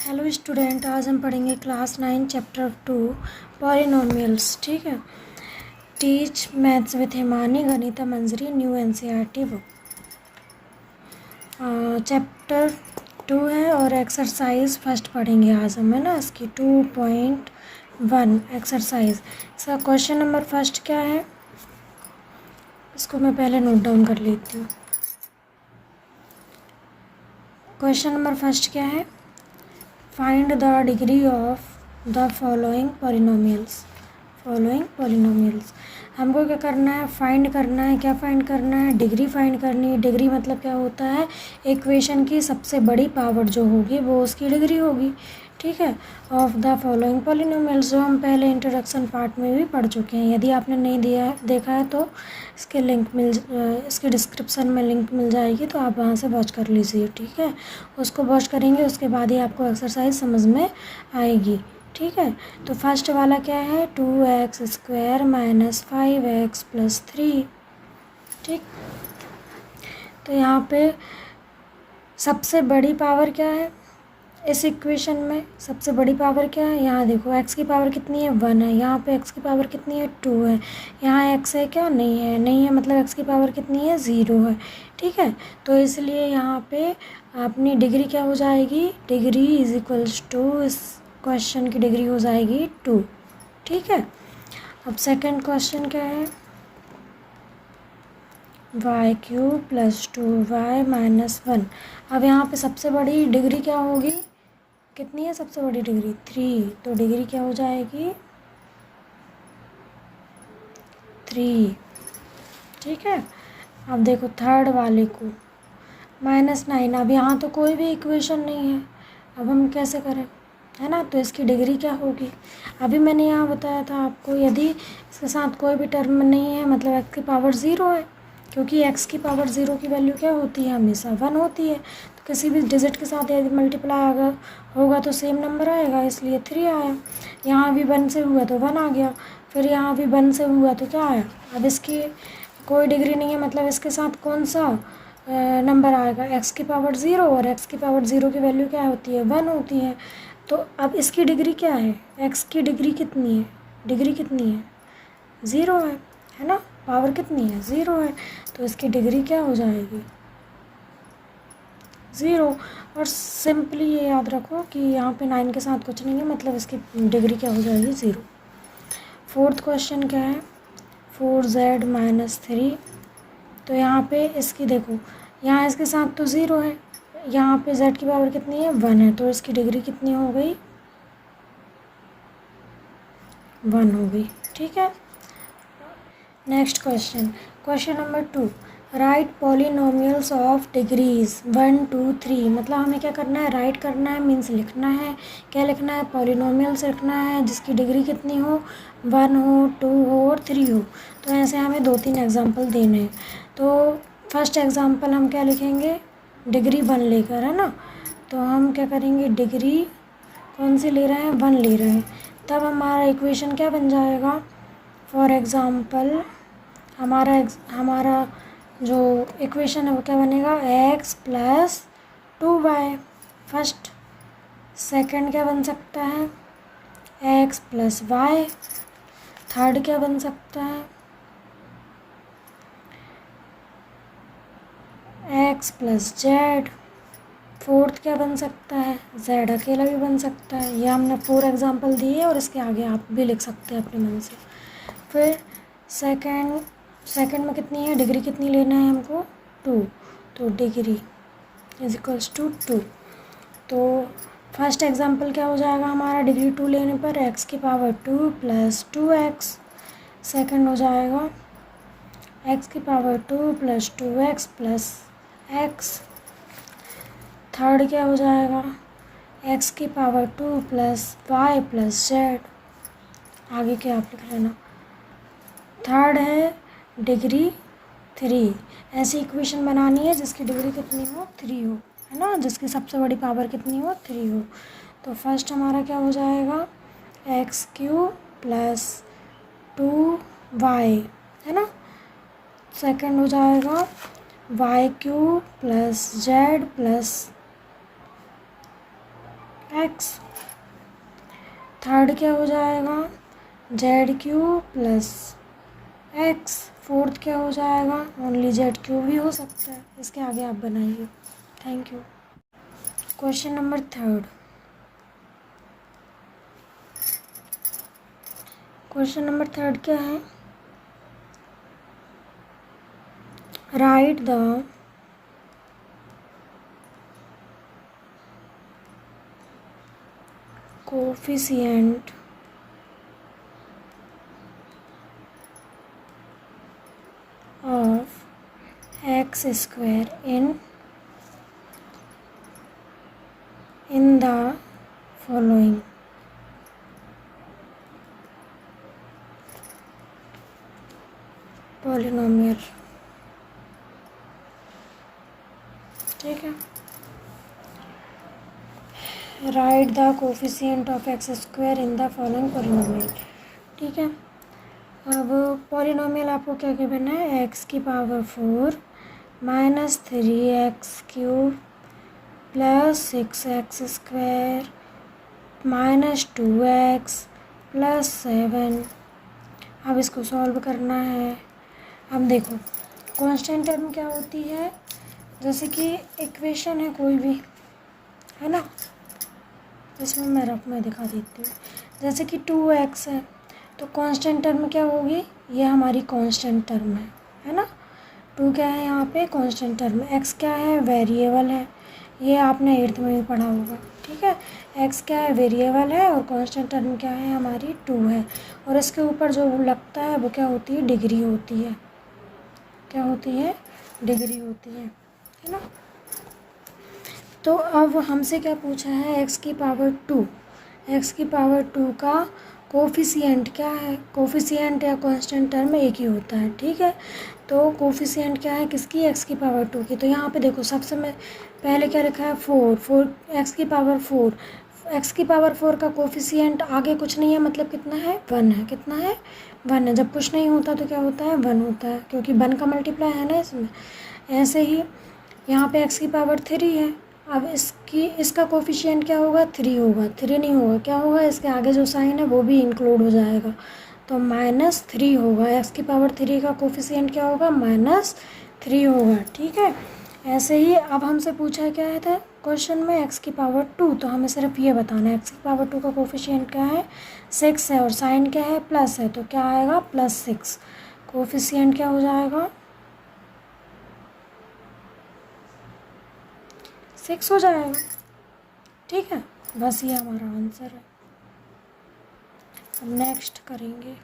Hello student, आज हम पढ़ेंगे क्लास 9 चैप्टर 2 पॉलिनोमियल्स। ठीक है। Teach maths with Himani, Ganita Manjari, new NCERT book. Chapter 2 है और एक्सरसाइज फर्स्ट पढ़ेंगे आज हम, है ना। इसकी 2.1 एक्सरसाइज। इसका क्वेश्चन नंबर फर्स्ट क्या है, इसको मैं पहले नोट डाउन कर लेती हूँ। क्वेश्चन नंबर फर्स्ट क्या है, find the degree of the following polynomials. हमको क्या करना है, फाइंड करना है। क्या फाइंड करना है? डिग्री फाइंड करनी है। डिग्री मतलब क्या होता है, इक्वेशन की सबसे बड़ी पावर जो होगी वो उसकी डिग्री होगी। ठीक है। ऑफ द फॉलोइंग पॉलिनोमियल्स, जो हम पहले इंट्रोडक्शन पार्ट में भी पढ़ चुके हैं। यदि आपने नहीं देखा है तो इसके डिस्क्रिप्शन में लिंक मिल जाएगी, तो आप वहाँ से वॉच कर लीजिए। ठीक है। उसको वॉच करेंगे, उसके बाद ही आपको एक्सरसाइज समझ में आएगी। ठीक है। तो फर्स्ट वाला क्या है, 2x² - 5x + 3। ठीक। तो यहाँ पे सबसे बड़ी पावर क्या है इस इक्वेशन में? सबसे बड़ी पावर क्या है? यहाँ देखो, x की पावर कितनी है, 1 है। यहाँ पे x की पावर कितनी है, 2 है। यहाँ x है क्या? नहीं है। नहीं है मतलब x की पावर कितनी है, 0 है। ठीक है। तो इसलिए यहाँ पे अपनी डिग्री क्या हो जाएगी, डिग्री = इस क्वेश्चन की डिग्री हो जाएगी 2। ठीक है। अब सेकंड क्वेश्चन क्या है, y³ + 2y - 1। अब यहाँ पे सबसे बड़ी डिग्री क्या होगी, कितनी है सबसे बड़ी डिग्री, 3। तो डिग्री क्या हो जाएगी, 3। ठीक है। अब देखो थर्ड वाले को -9। अब यहाँ तो कोई भी इक्वेशन नहीं है, अब हम कैसे करें, है ना। तो इसकी डिग्री क्या होगी, अभी मैंने यहाँ बताया था आपको, यदि इसके साथ कोई भी टर्म नहीं है मतलब x की पावर 0 है, क्योंकि x की पावर 0 की वैल्यू क्या होती है, हमेशा 1 होती है। तो किसी भी डिजिट के साथ यदि मल्टीप्लाई होगा तो सेम नंबर आएगा, इसलिए 3 आया। यहाँ भी 1 से हुआ तो 1 आ गया, फिर यहाँ भी 1 से हुआ तो क्या आया। अब इसकी कोई डिग्री नहीं है मतलब इसके साथ कौन सा नंबर आएगा, x की पावर 0, और x की पावर 0 की वैल्यू क्या होती है, 1 होती है। तो अब इसकी डिग्री क्या है, x की डिग्री कितनी है, डिग्री कितनी है, 0 है ना। पावर कितनी है, 0 है। तो इसकी डिग्री क्या हो जाएगी, 0। और सिंपली ये याद रखो कि यहाँ पे 9 के साथ कुछ नहीं है, मतलब इसकी डिग्री क्या हो जाएगी, 0। फोर्थ क्वेश्चन क्या है, 4z - 3। तो यहाँ पे इसकी देखो, यहाँ इसके साथ तो 0 है, यहाँ पे z की पावर कितनी है, 1 है। तो इसकी डिग्री कितनी हो गई, 1 हो गई। ठीक है। Next question, question number 2, right polynomials of degrees 1, 2, 3। मतलब हमें क्या करना है, राइट करना है, मीन्स लिखना है। क्या लिखना है, पॉलिनोमियल्स लिखना है जिसकी डिग्री कितनी हो, 1 हो, 2 हो और 3 हो। तो ऐसे हमें 2-3 एग्जाम्पल देने हैं। तो फर्स्ट एग्जाम्पल हम क्या लिखेंगे, डिग्री 1 लेकर, है ना। तो हम क्या करेंगे, डिग्री कौन सी ले रहे हैं, 1 ले रहे हैं। तब हमारा इक्वेशन क्या बन जाएगा, फॉर एग्ज़ाम्पल हमारा जो इक्वेशन है वो क्या बनेगा, x + 2y फर्स्ट। सेकंड क्या बन सकता है, x + y। थर्ड क्या बन सकता है, x + z। फोर्थ क्या बन सकता है, z अकेला भी बन सकता है। ये हमने 4 एग्जाम्पल दिए और इसके आगे आप भी लिख सकते हैं अपने मन से। फिर सेकंड में कितनी है, डिग्री कितनी लेना है हमको, 2। तो डिग्री = 2। तो फर्स्ट एग्जांपल क्या हो जाएगा हमारा, डिग्री 2 लेने पर x की पावर 2 + 2x। सेकंड हो जाएगा x की पावर 2 + 2x + x। थर्ड क्या हो जाएगा, x की पावर 2 + y + z। आगे क्या आप लिख लेना। थर्ड है डिग्री 3। ऐसी इक्वेशन बनानी है जिसकी डिग्री कितनी हो, 3 हो, है ना, जिसकी सबसे बड़ी पावर कितनी हो, 3 हो। तो फर्स्ट हमारा क्या हो जाएगा, x³ + 2y, है ना। सेकंड हो जाएगा y³ + z + एक्स। थर्ड क्या हो जाएगा, Z cube plus x. Fourth क्या हो जाएगा, ओनली जेड क्यूब भी हो सकता है। इसके आगे आप बनाइए। Thank you. Question number third. Question number third क्या है, right the coefficient of x square in the following. Polynomial. ठीक है, right the coefficient of x square in the following polynomial. ठीक है, अब पॉलिनोमियल आपको क्या गिवन है, एक्स की power 4 minus 3x cube plus 6x square minus 2x plus 7। अब इसको सॉल्व करना है। अब देखो कांस्टेंट टर्म क्या होती है, जैसे कि इक्वेशन है कोई भी, है ना, इसमें मैं रफ में दिखा देती हूँ। जैसे कि 2x है तो कांस्टेंट टर्म क्या होगी, ये हमारी कांस्टेंट टर्म है ना। 2 क्या है यहाँ पे, कांस्टेंट टर्म। x क्या है, वेरिएबल है, ये आपने 8th में भी पढ़ा होगा। ठीक है, x क्या है, वेरिएबल है, और कांस्टेंट टर्म क्या है हमारी 2 है। और इसके ऊपर जो लगता है वो क्या होती है, डिग्री होती है। क्या होती है, डिग्री होती है ना। तो अब हमसे क्या पूछा है, x की पावर 2, x की पावर 2 का कोफिशिएंट क्या है। कोफिशिएंट या कांस्टेंट टर्म एक ही होता है। ठीक है, तो कोफिशिएंट क्या है किसकी, x की पावर 2 की। तो यहाँ पे देखो सबसे में पहले क्या लिखा है, 4 x की पावर 4। x की पावर 4 का कोफिशिएंट आगे कुछ नहीं है, मतलब कितना है, 1 है। कितना है, 1 है। जब कुछ नहीं होता तो क्या होता है, 1 होता है, क्योंकि 1 का मल्टीप्लाई है ना इसमें। ऐसे ही यहाँ पे x की पावर 3 है। अब इसका कोफिशिएंट क्या होगा, 3 होगा। 3 नहीं होगा, क्या होगा, इसके आगे जो साइन है वो भी इंक्लूड हो जाएगा, तो -3 होगा। x की पावर 3 का कोफिशिएंट क्या होगा, -3 होगा। ठीक है, ऐसे ही अब हमसे पूछा क्या है था क्वेश्चन में, x की पावर 2, तो हमें सिर्फ ये बताना है x की पावर 2 का कोफिशिएंट क्या है, 6 है, और साइन क्या है, प्लस है, तो क्या आएगा, +6। कोफिशिएंट क्या हो जाएगा, 6 हो जाएगा। ठीक है, बस ये हमारा आंसर है। अब नेक्स्ट करेंगे।